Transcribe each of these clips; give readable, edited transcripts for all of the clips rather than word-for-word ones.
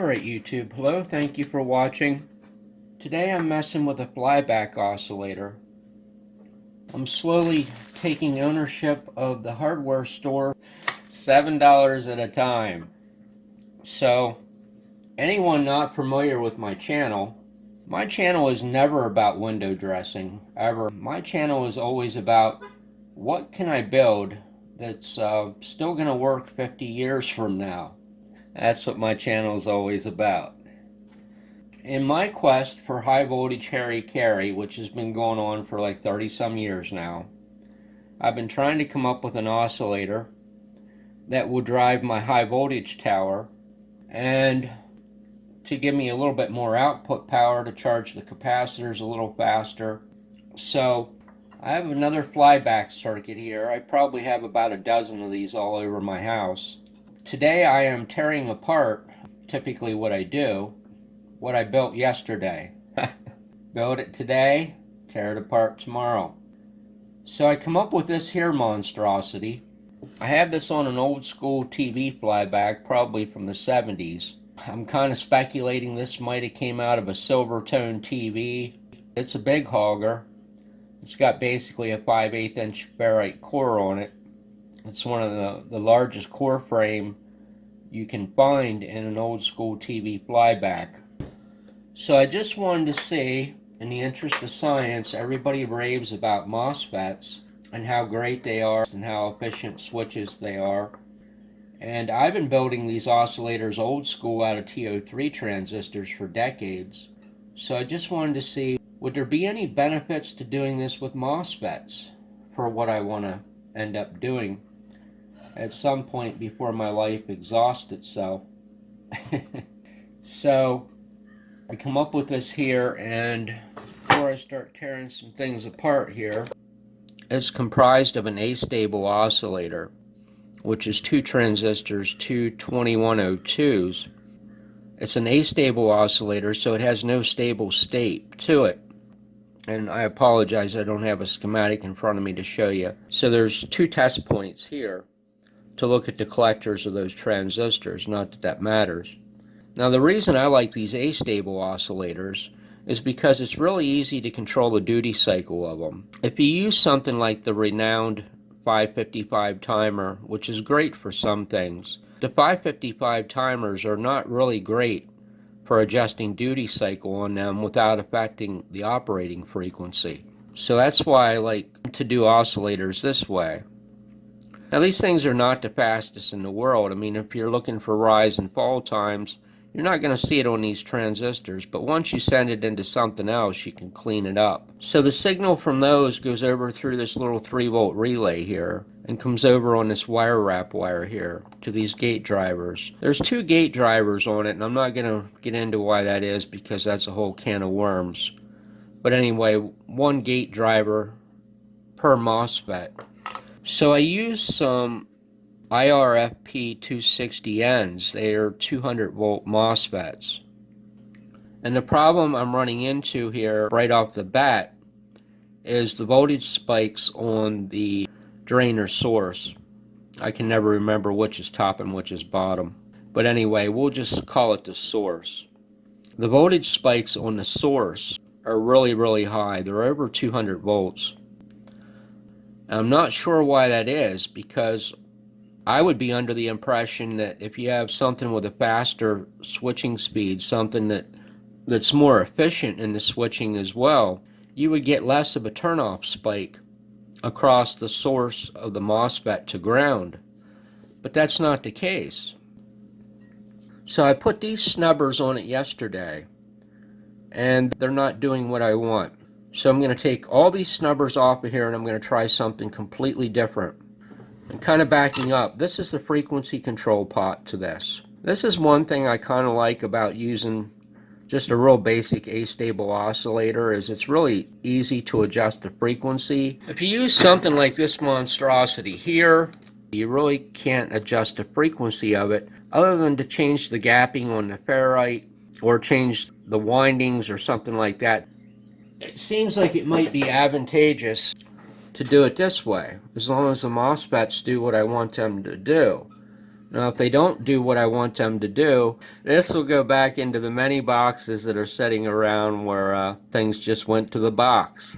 Alright YouTube, hello, thank you for watching. Today I'm messing with a flyback oscillator. I'm slowly taking ownership of the hardware store, $7 at a time. So, anyone not familiar with my channel is never about window dressing, ever. My channel is always about what can I build that's still going to work 50 years from now. That's what my channel is always about. In my quest for high voltage Harry Carry, which has been going on for like 30 some years now, I've been trying to come up with an oscillator that will drive my high voltage tower and to give me a little bit more output power to charge the capacitors a little faster. So I have another flyback circuit here. I probably have about a dozen of these all over my house. Today I am tearing apart, typically what I do, what I built yesterday. Build it today, tear it apart tomorrow. So I come up with this here monstrosity. I have this on an old school TV flyback, probably from the 70s. I'm kind of speculating this might have came out of a Silvertone TV. It's a big hogger. It's got basically a 5/8 inch ferrite core on it. It's one of the largest core frame you can find in an old school TV flyback. So I just wanted to see, in the interest of science, everybody raves about MOSFETs and how great they are and how efficient switches they are. And I've been building these oscillators old school out of TO3 transistors for decades. So I just wanted to see, would there be any benefits to doing this with MOSFETs for what I want to end up doing at some point before my life exhausts itself. So I come up with this here, and before I start tearing some things apart here, it's comprised of an astable oscillator, which is two transistors, two 2102s. It's an astable oscillator, so it has no stable state to it. And I apologize, I don't have a schematic in front of me to show you. So there's two test points here to look at the collectors of those transistors, not that that matters. Now the reason I like these astable oscillators is because it's really easy to control the duty cycle of them. If you use something like the renowned 555 timer, which is great for some things, the 555 timers are not really great for adjusting duty cycle on them without affecting the operating frequency. So that's why I like to do oscillators this way. Now these things are not the fastest in the world. I mean, if you're looking for rise and fall times, you're not going to see it on these transistors, but once you send it into something else, you can clean it up. So the signal from those goes over through this little 3-volt relay here and comes over on this wire wrap wire here to these gate drivers. There's two gate drivers on it, and I'm not going to get into why that is because that's a whole can of worms. But anyway, one gate driver per MOSFET. So I use some IRFP 260Ns. They are 200 volt MOSFETs. And the problem I'm running into here right off the bat is the voltage spikes on the drain or source. I can never remember which is top and which is bottom. But anyway, we'll just call it the source. The voltage spikes on the source are really high. They're over 200 volts. I'm not sure why that is, because I would be under the impression that if you have something with a faster switching speed, something that's more efficient in the switching as well, you would get less of a turnoff spike across the source of the MOSFET to ground. But that's not the case. So I put these snubbers on it yesterday, and they're not doing what I want. So I'm going to take all these snubbers off of here, and I'm going to try something completely different. And kind of backing up, this is the frequency control pot to this. This is one thing I kind of like about using just a real basic astable oscillator, is it's really easy to adjust the frequency. If you use something like this monstrosity here, you really can't adjust the frequency of it other than to change the gapping on the ferrite or change the windings or something like that. It seems like it might be advantageous to do it this way, as long as the MOSFETs do what I want them to do. Now if they don't do what I want them to do, this will go back into the many boxes that are sitting around where things just went to the box.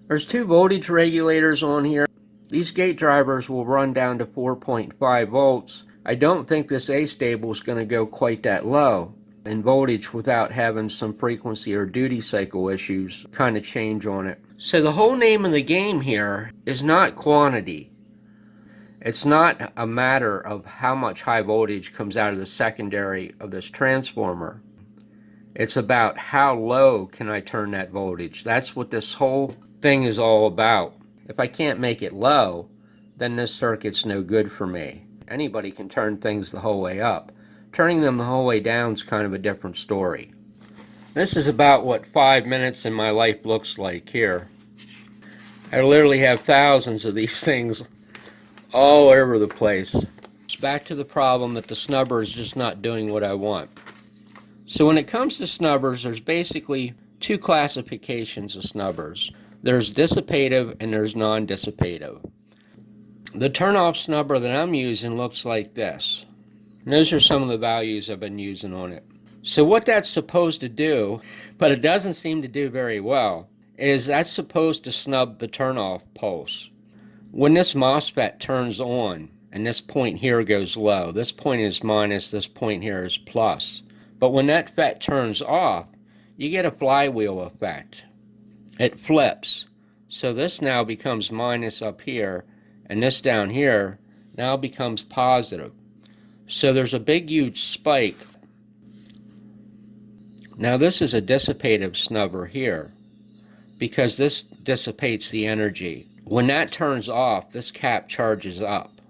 There's two voltage regulators on here. These gate drivers will run down to 4.5 volts. I don't think this A-stable is going to go quite that low in voltage without having some frequency or duty cycle issues kind of change on it. So the whole name of the game here is not quantity. It's not a matter of how much high voltage comes out of the secondary of this transformer. It's about how low can I turn that voltage. That's what this whole thing is all about. If I can't make it low, then this circuit's no good for me. Anybody can turn things the whole way up. Turning them the whole way down is kind of a different story. This is about what 5 minutes in my life looks like here. I literally have thousands of these things all over the place. It's back to the problem that the snubber is just not doing what I want. So when it comes to snubbers, there's basically two classifications of snubbers. There's dissipative and there's non-dissipative. The turn-off snubber that I'm using looks like this. And those are some of the values I've been using on it. So what that's supposed to do, but it doesn't seem to do very well, is that's supposed to snub the turn-off pulse. When this MOSFET turns on, and this point here goes low, this point is minus, this point here is plus. But when that FET turns off, you get a flywheel effect. It flips. So this now becomes minus up here, and this down here now becomes positive. So there's a big huge spike. Now this is a dissipative snubber here, because this dissipates the energy. When that turns off, this cap charges up.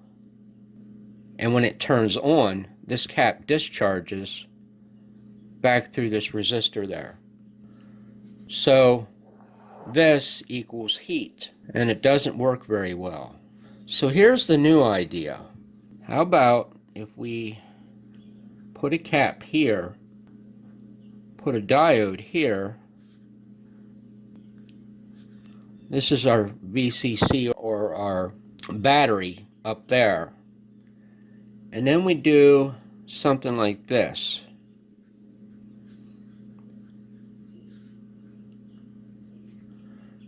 And when it turns on, this cap discharges back through this resistor there. So this equals heat, and it doesn't work very well. So here's the new idea. How about if we put a cap here, put a diode here. This is our VCC or our battery up there. And then we do something like this.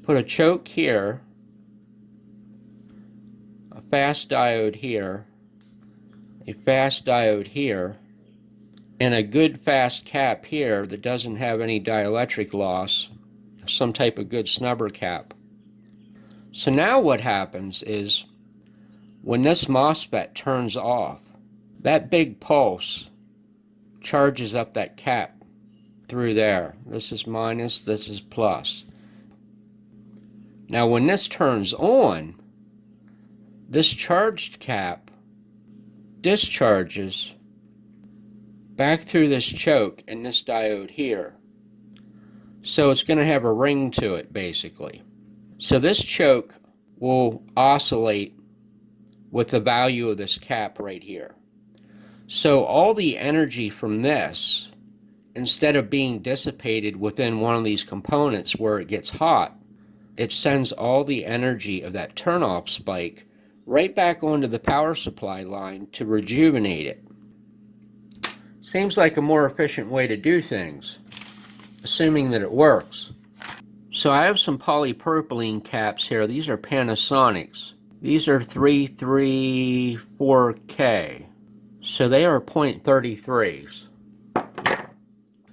Put a choke here, a fast diode here, a fast diode here, and a good fast cap here that doesn't have any dielectric loss, some type of good snubber cap. So now what happens is when this MOSFET turns off, that big pulse charges up that cap through there. This is minus, this is plus. Now when this turns on, this charged cap discharges back through this choke and this diode here. So it's going to have a ring to it basically. So this choke will oscillate with the value of this cap right here. So all the energy from this, instead of being dissipated within one of these components where it gets hot, it sends all the energy of that turn-off spike right back onto the power supply line to rejuvenate it. Seems like a more efficient way to do things, assuming that it works. So I have some polypropylene caps here. These are Panasonics. These are 334K. So they are 0.33s.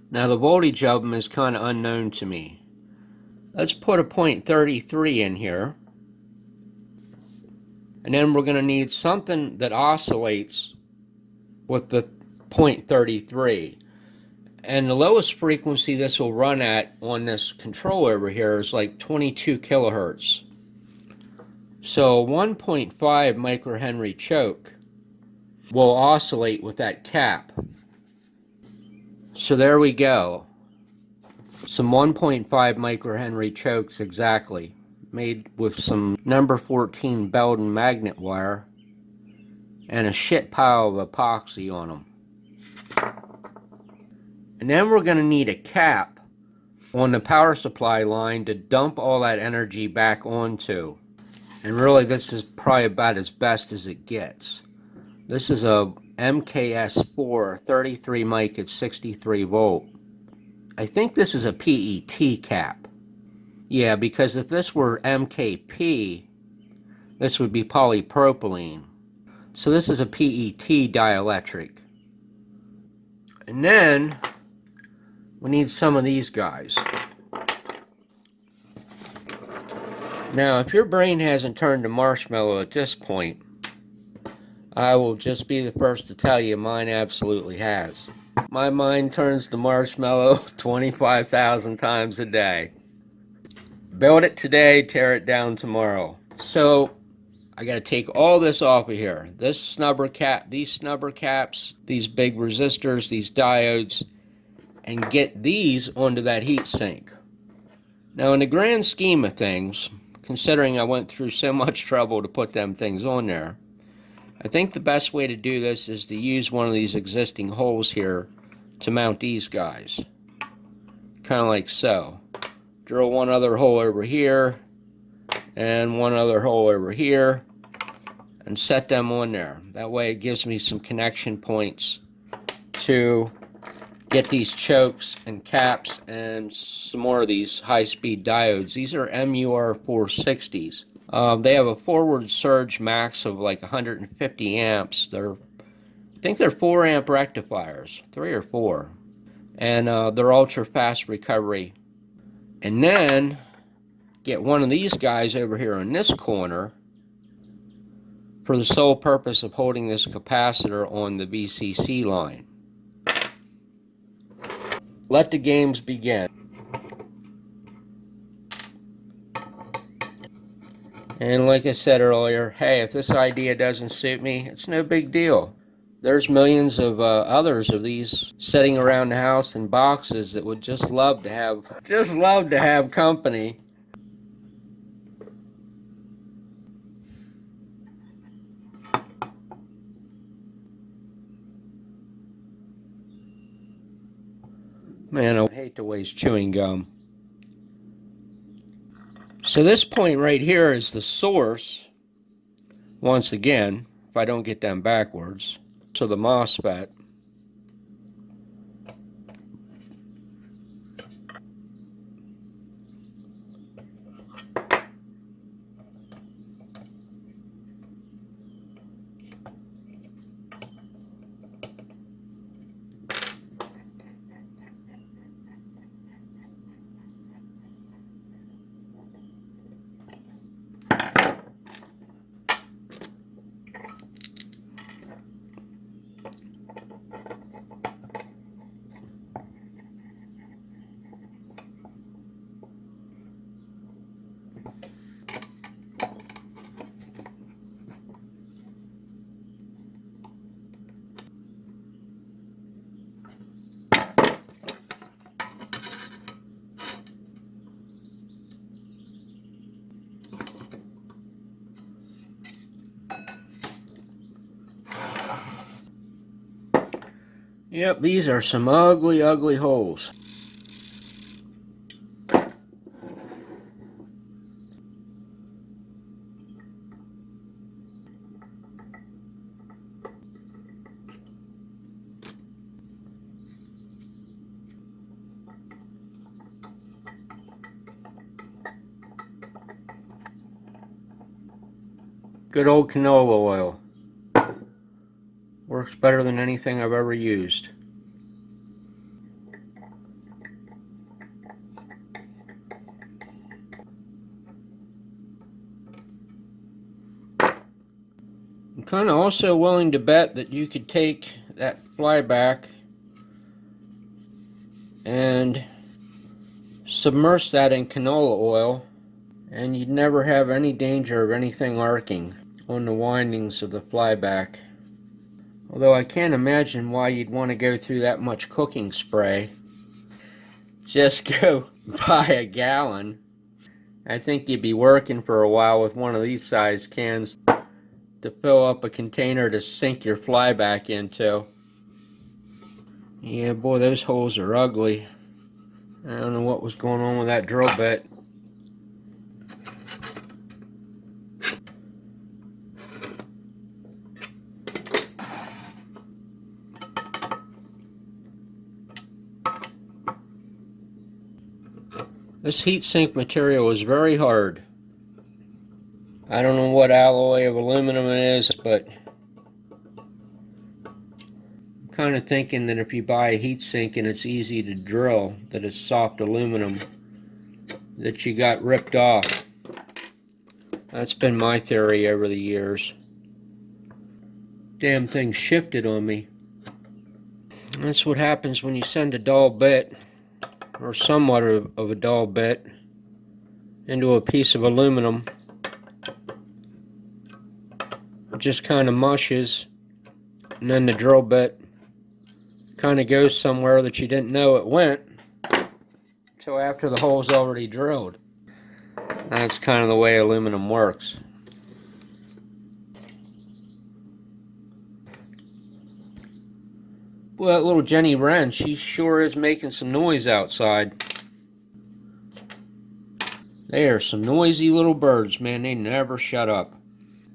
Now the voltage of them is kind of unknown to me. Let's put a 0.33 in here. And then we're going to need something that oscillates with the 0.33. And the lowest frequency this will run at on this controller over here is like 22 kilohertz. So 1.5 microhenry choke will oscillate with that cap. So there we go. Some 1.5 microhenry chokes exactly, made with some number 14 Belden magnet wire and a shit pile of epoxy on them. And then we're going to need a cap on the power supply line to dump all that energy back onto. And really this is probably about as best as it gets. This is a MKS4 33 mic at 63 volt. I think this is a PET cap. Yeah, because if this were MKP, this would be polypropylene. So this is a PET dielectric. And then we need some of these guys. Now, if your brain hasn't turned to marshmallow at this point, I will just be the first to tell you mine absolutely has. My mind turns to marshmallow 25,000 times a day. Build it today, tear it down tomorrow. So I got to take all this off of here. This snubber cap, these snubber caps, these big resistors, these diodes, and get these onto that heat sink. Now, in the grand scheme of things, considering I went through so much trouble to put them things on there, I think the best way to do this is to use one of these existing holes here to mount these guys. Kind of like so. Drill one other hole over here and one other hole over here and set them on there. That way it gives me some connection points to get these chokes and caps and some more of these high-speed diodes. These are MUR 460s. They have a forward surge max of like 150 amps. I think they're 4 amp rectifiers, 3 or 4. And they're ultra fast recovery. And then get one of these guys over here in this corner for the sole purpose of holding this capacitor on the VCC line. Let the games begin. And like I said earlier, hey, if this idea doesn't suit me, it's no big deal. There's millions of others of these sitting around the house in boxes that would just love to have company. Man, I hate to waste chewing gum. So this point right here is the source, once again, if I don't get them backwards. So the MOSFET. Yep, these are some ugly, ugly holes. Good old canola oil. Works better than anything I've ever used. I'm kind of also willing to bet that you could take that flyback and submerge that in canola oil and you'd never have any danger of anything arcing on the windings of the flyback. Although I can't imagine why you'd want to go through that much cooking spray. Just go buy a gallon. I think you'd be working for a while with one of these size cans to fill up a container to sink your flyback into. Yeah, boy, those holes are ugly. I don't know what was going on with that drill bit. This heatsink material is very hard. I don't know what alloy of aluminum it is, but I'm kind of thinking that if you buy a heatsink and it's easy to drill, that it's soft aluminum, that you got ripped off. That's been my theory over the years. Damn thing shifted on me. That's what happens when you send a dull bit, or somewhat of a dull bit, into a piece of aluminum. It just kind of mushes, and then the drill bit kind of goes somewhere that you didn't know it went until after the hole's already drilled. That's kind of the way aluminum works. Well, that little Jenny Wren, she sure is making some noise outside. They are some noisy little birds, man. They never shut up.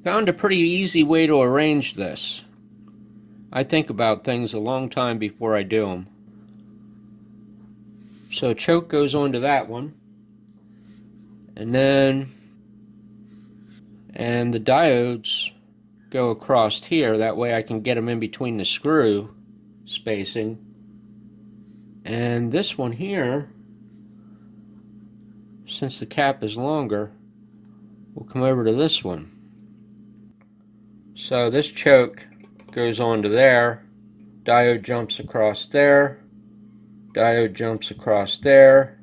Found a pretty easy way to arrange this. I think about things a long time before I do them. So choke goes onto that one. And the diodes go across here. That way I can get them in between the screw spacing. And this one here, since the cap is longer, will come over to this one. So this choke goes onto there, diode jumps across there, diode jumps across there,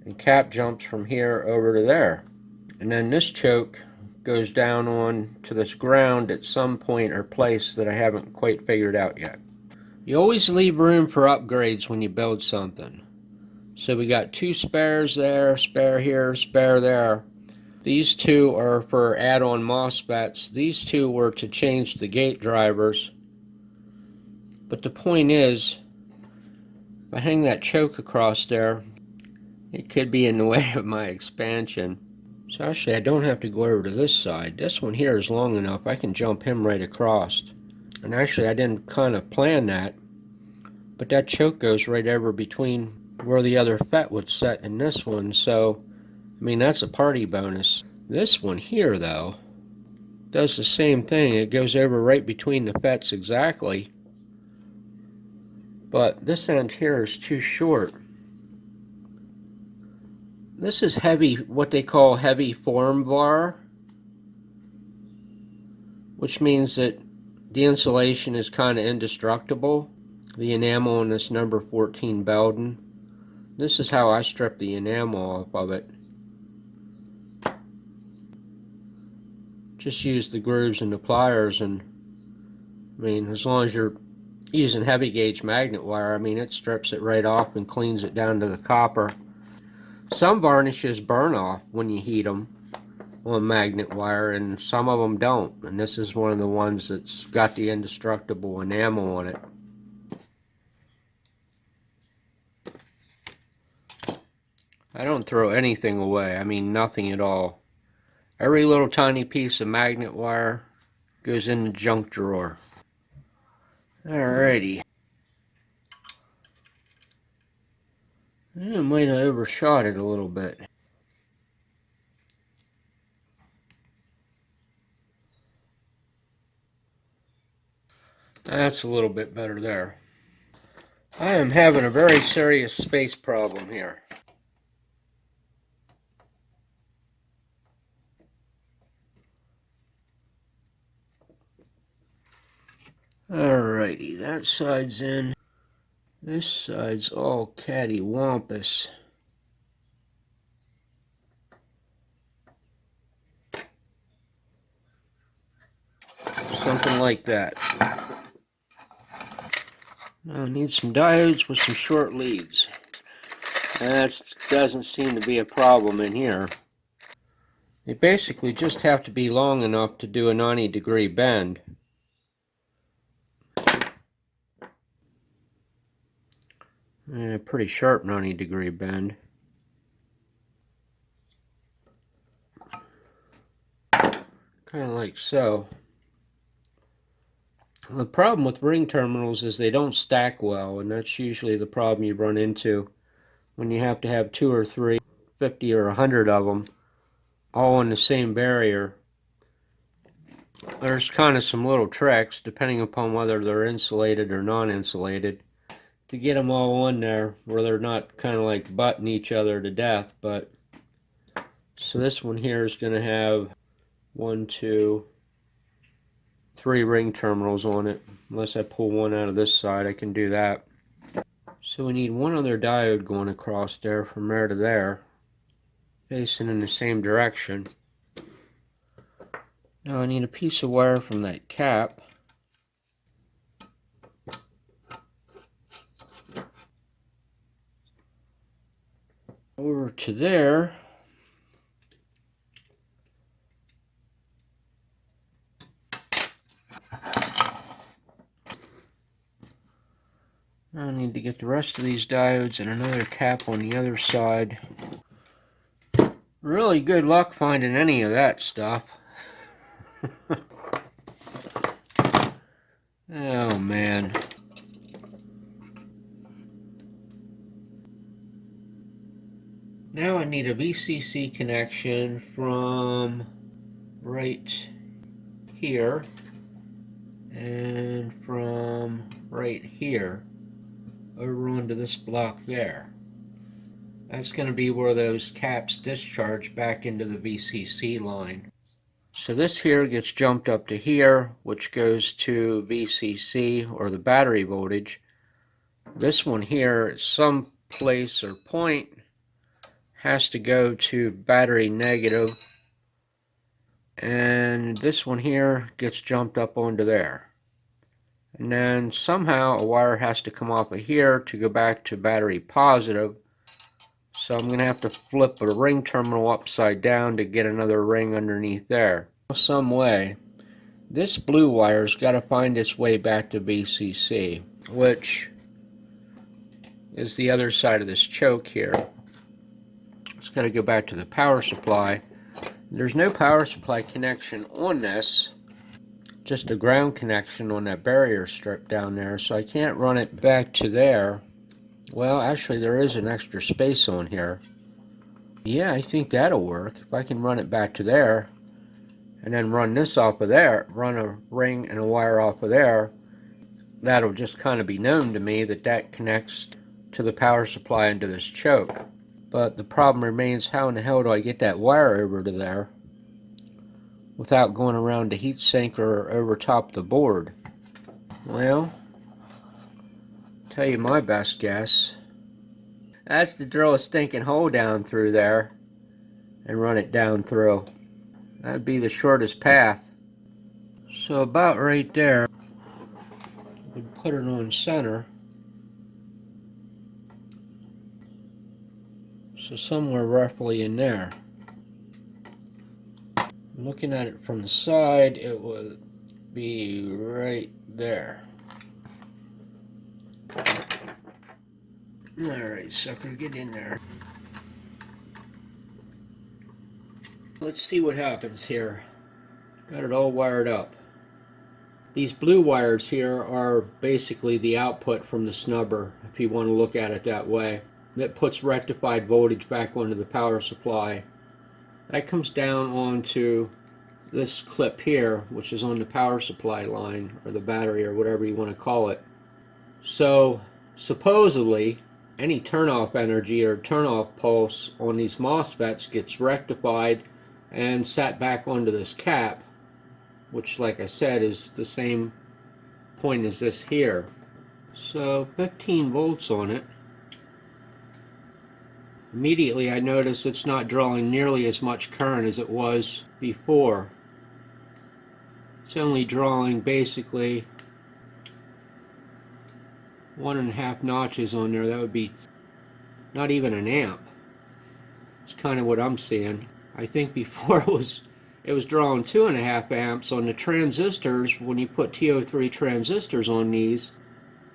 and cap jumps from here over to there. And then this choke goes down on to this ground at some point or place that I haven't quite figured out yet. You always leave room for upgrades when you build something. So we got two spares there, spare here, spare there. These two are for add-on MOSFETs. These two were to change the gate drivers. But the point is, if I hang that choke across there, it could be in the way of my expansion. So actually I don't have to go over to this side. This one here is long enough. I can jump him right across. And actually I didn't kind of plan that, but that choke goes right over between where the other FET would set in this one. So, I mean, that's a party bonus. This one here, though, does the same thing. It goes over right between the FETs exactly. But this end here is too short. This is heavy, what they call heavy form bar, which means that the insulation is kind of indestructible. The enamel on this number 14 Belden. This is how I strip the enamel off of it. Just use the grooves and the pliers, and I mean, as long as you're using heavy gauge magnet wire, I mean, it strips it right off and cleans it down to the copper. Some varnishes burn off when you heat them on magnet wire, and some of them don't. And this is one of the ones that's got the indestructible enamel on it. I don't throw anything away. I mean, nothing at all. Every little tiny piece of magnet wire goes in the junk drawer. Alrighty. I might have overshot it a little bit. That's a little bit better there. I am having a very serious space problem here. Alrighty, that side's in. This side's all cattywampus. Something like that. Now I need some diodes with some short leads. That doesn't seem to be a problem in here. They basically just have to be long enough to do a 90-degree bend. And a pretty sharp 90-degree bend. Kind of like so. The problem with ring terminals is they don't stack well, and that's usually the problem you run into when you have to have two or three 50 or 100 of them, all on the same barrier. There's kind of some little tricks, depending upon whether they're insulated or non-insulated, to get them all on there where they're not kind of like butting each other to death. But so this one here is going to have 1, 2, 3 ring terminals on it. Unless I pull one out of this side, I can do that. So we need one other diode going across there from there to there, facing in the same direction. Now I need a piece of wire from that cap. Over to there. Now I need to get the rest of these diodes and another cap on the other side. Really good luck finding any of that stuff. Oh man. Now I need a VCC connection from right here and from right here over onto this block there. That's going to be where those caps discharge back into the VCC line. So this here gets jumped up to here, which goes to VCC, or the battery voltage. This one here at some place or point has to go to battery negative, and this one here gets jumped up onto there. And then somehow a wire has to come off of here to go back to battery positive. So I'm going to have to flip a ring terminal upside down to get another ring underneath there. Some way. This blue wire's got to find its way back to VCC, which is the other side of this choke here. It's got to go back to the power supply. There's no power supply connection on this, just a ground connection on that barrier strip down there, so I can't run it back to there. Well, actually there is an extra space on here. Yeah, I think that'll work. If I can run it back to there and then run this off of there, run a ring and a wire off of there, that'll just kind of be known to me that that connects to the power supply into this choke. But the problem remains, how in the hell do I get that wire over to there without going around the heatsink or over top the board? Well, tell you my best guess. That's to drill a stinking hole down through there and run it down through. That'd be the shortest path. So about right there, we'd put it on center. So somewhere roughly in there. Looking at it from the side, it would be right there. Alright, sucker, get in there. Let's see what happens here. Got it all wired up. These blue wires here are basically the output from the snubber, if you want to look at it that way. That puts rectified voltage back onto the power supply. That comes down onto this clip here, which is on the power supply line, or the battery, or whatever you want to call it. So supposedly any turn-off energy or turn-off pulse on these MOSFETs gets rectified and sat back onto this cap, which, like I said, is the same point as this here. So 15 volts on it. Immediately I notice it's not drawing nearly as much current as it was before. It's only drawing basically 1.5 notches on there. That would be not even an amp. It's kind of what I'm seeing. I think before it was drawing 2.5 amps on the transistors. When you put TO3 transistors on these,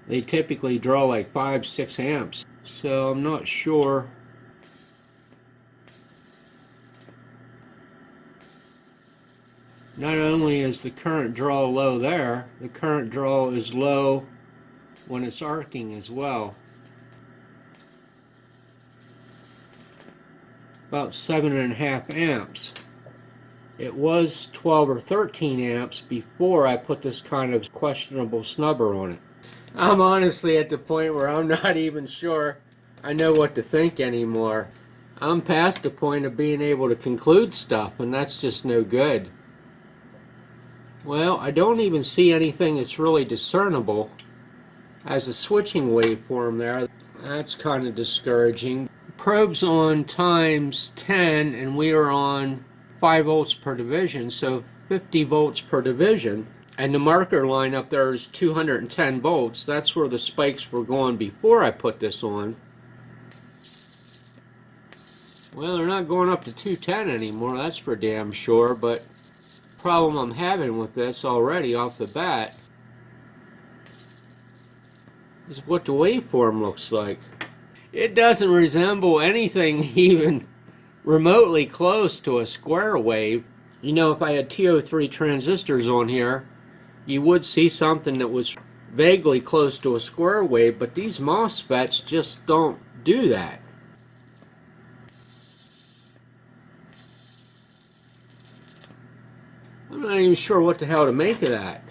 they typically draw like 5-6 amps. So I'm not sure. Not only is the current draw low there, the current draw is low when it's arcing as well. about 7.5 amps. It was 12 or 13 amps before I put this kind of questionable snubber on it. I'm honestly at the point where I'm not even sure I know what to think anymore. I'm past the point of being able to conclude stuff, and that's just no good. Well, I don't even see anything that's really discernible as a switching waveform there. That's kind of discouraging. Probe's on times 10 and we are on 5 volts per division, so 50 volts per division. And the marker line up there is 210 volts. That's where the spikes were going before I put this on. Well, they're not going up to 210 anymore, that's for damn sure, but the problem I'm having with this already off the bat is what the waveform looks like. It doesn't resemble anything even remotely close to a square wave. You know, if I had TO3 transistors on here, you would see something that was vaguely close to a square wave, but these MOSFETs just don't do that. I'm not even sure what the hell to make of that.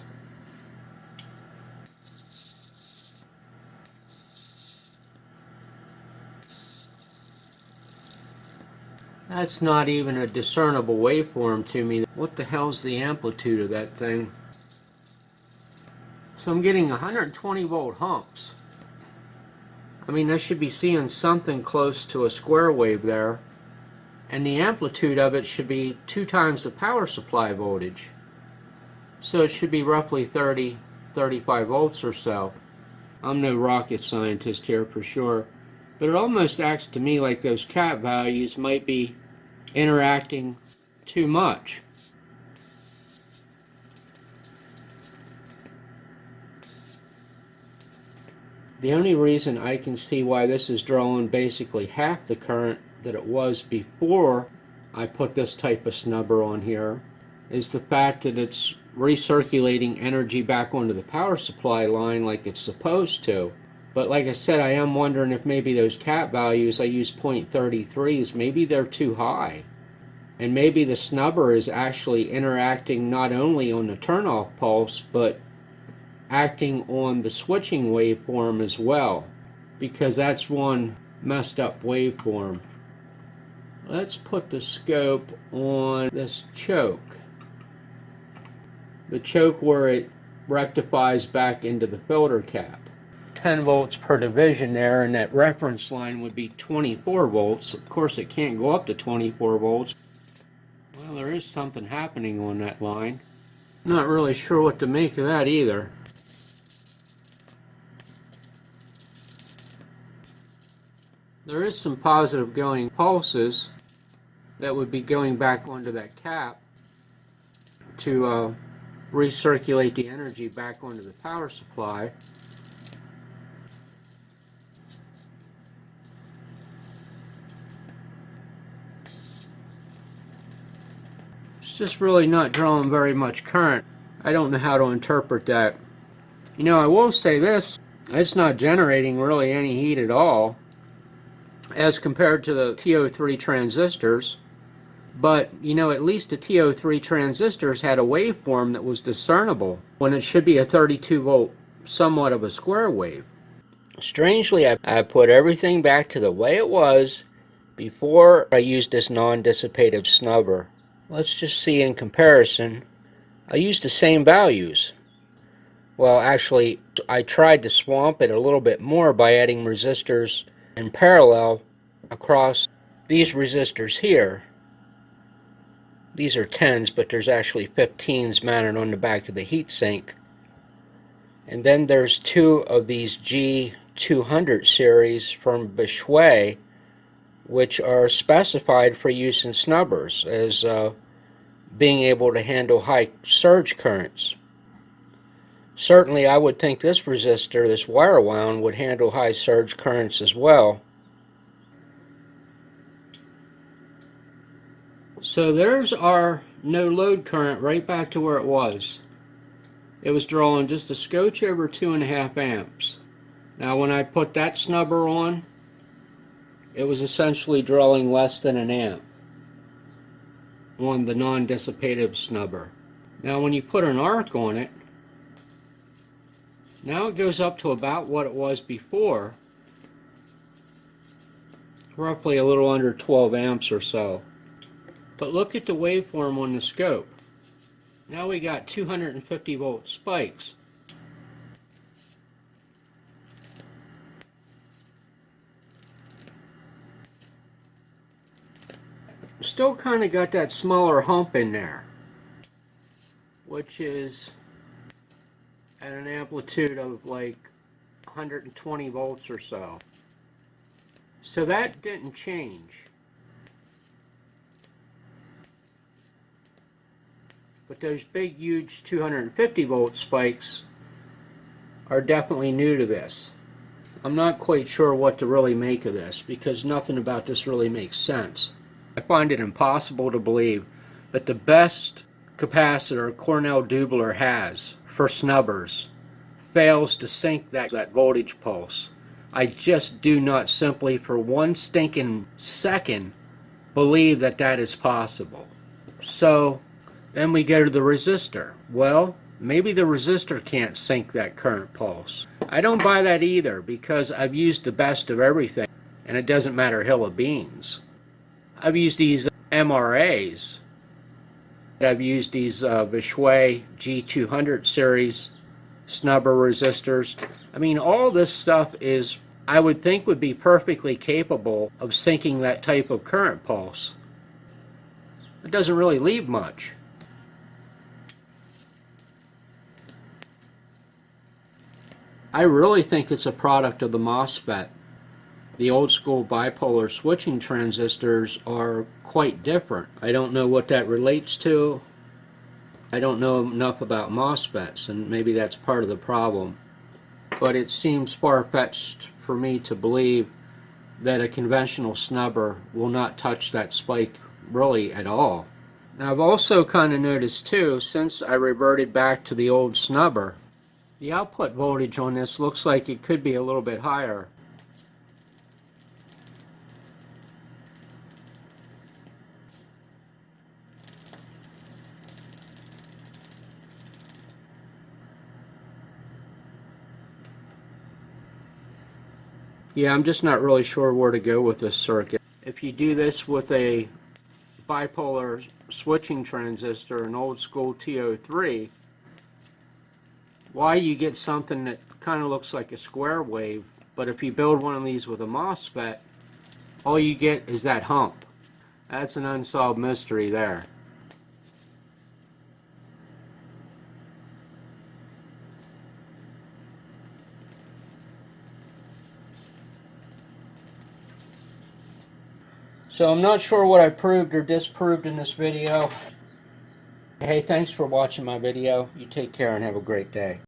That's not even a discernible waveform to me. What the hell's the amplitude of that thing? So I'm getting 120 volt humps. I mean, I should be seeing something close to a square wave there. And the amplitude of it should be 2 times the power supply voltage. So it should be roughly 30, 35 volts or so. I'm no rocket scientist here for sure. But it almost acts to me like those cap values might be interacting too much. The only reason I can see why this is drawing basically half the current that it was before I put this type of snubber on here is the fact that it's recirculating energy back onto the power supply line like it's supposed to. But like I said, I am wondering if maybe those cap values, I use 0.33s, maybe they're too high. And maybe the snubber is actually interacting not only on the turn-off pulse, but acting on the switching waveform as well, because that's one messed up waveform. Let's put the scope on this choke. The choke where it rectifies back into the filter cap. 10 volts per division there, and that reference line would be 24 volts. Of course, it can't go up to 24 volts. Well, there is something happening on that line. Not really sure what to make of that either. There is some positive going pulses that would be going back onto that cap to recirculate the energy back onto the power supply. It's just really not drawing very much current. I don't know how to interpret that. You know, I will say this, it's not generating really any heat at all as compared to the TO3 transistors. But, you know, at least the TO3 transistors had a waveform that was discernible when it should be a 32 volt, somewhat of a square wave. Strangely, I put everything back to the way it was before I used this non-dissipative snubber. Let's just see in comparison. I used the same values. Well, actually, I tried to swamp it a little bit more by adding resistors in parallel across these resistors here. These are 10s, but there's actually 15s mounted on the back of the heatsink. And then there's 2 of these G200 series from Bishui, which are specified for use in snubbers as being able to handle high surge currents. Certainly I would think this resistor, this wire wound, would handle high surge currents as well. So there's our no load current right back to where it was. It was drawing just a scotch over 2.5 amps. Now when I put that snubber on, it was essentially drawing less than an amp on the non-dissipative snubber. Now when you put an arc on it, now it goes up to about what it was before, roughly a little under 12 amps or so. But look at the waveform on the scope. Now we got 250 volt spikes. Still kind of got that smaller hump in there, which is at an amplitude of like 120 volts or so. So that didn't change. But those big, huge 250 volt spikes are definitely new to this. I'm not quite sure what to really make of this because nothing about this really makes sense. I find it impossible to believe that the best capacitor Cornell Doubler has for snubbers fails to sync that voltage pulse. I just do not simply for one stinking second believe that that is possible. So then we go to the resistor. Well, maybe the resistor can't sync that current pulse. I don't buy that either because I've used the best of everything and it doesn't matter a hill of beans. I've used these MRAs. I've used these Vishui G200 series snubber resistors. I mean, all this stuff is, I would think, would be perfectly capable of syncing that type of current pulse. It doesn't really leave much. I really think it's a product of the MOSFET. The old school bipolar switching transistors are quite different. I don't know what that relates to. I don't know enough about MOSFETs, and maybe that's part of the problem. But it seems far-fetched for me to believe that a conventional snubber will not touch that spike really at all. Now I've also kind of noticed too, since I reverted back to the old snubber, the output voltage on this looks like it could be a little bit higher. Yeah, I'm just not really sure where to go with this circuit. If you do this with a bipolar switching transistor, an old school TO3, why you get something that kind of looks like a square wave, but if you build one of these with a MOSFET, all you get is that hump. That's an unsolved mystery there. So I'm not sure what I proved or disproved in this video. Hey, thanks for watching my video. You take care and have a great day.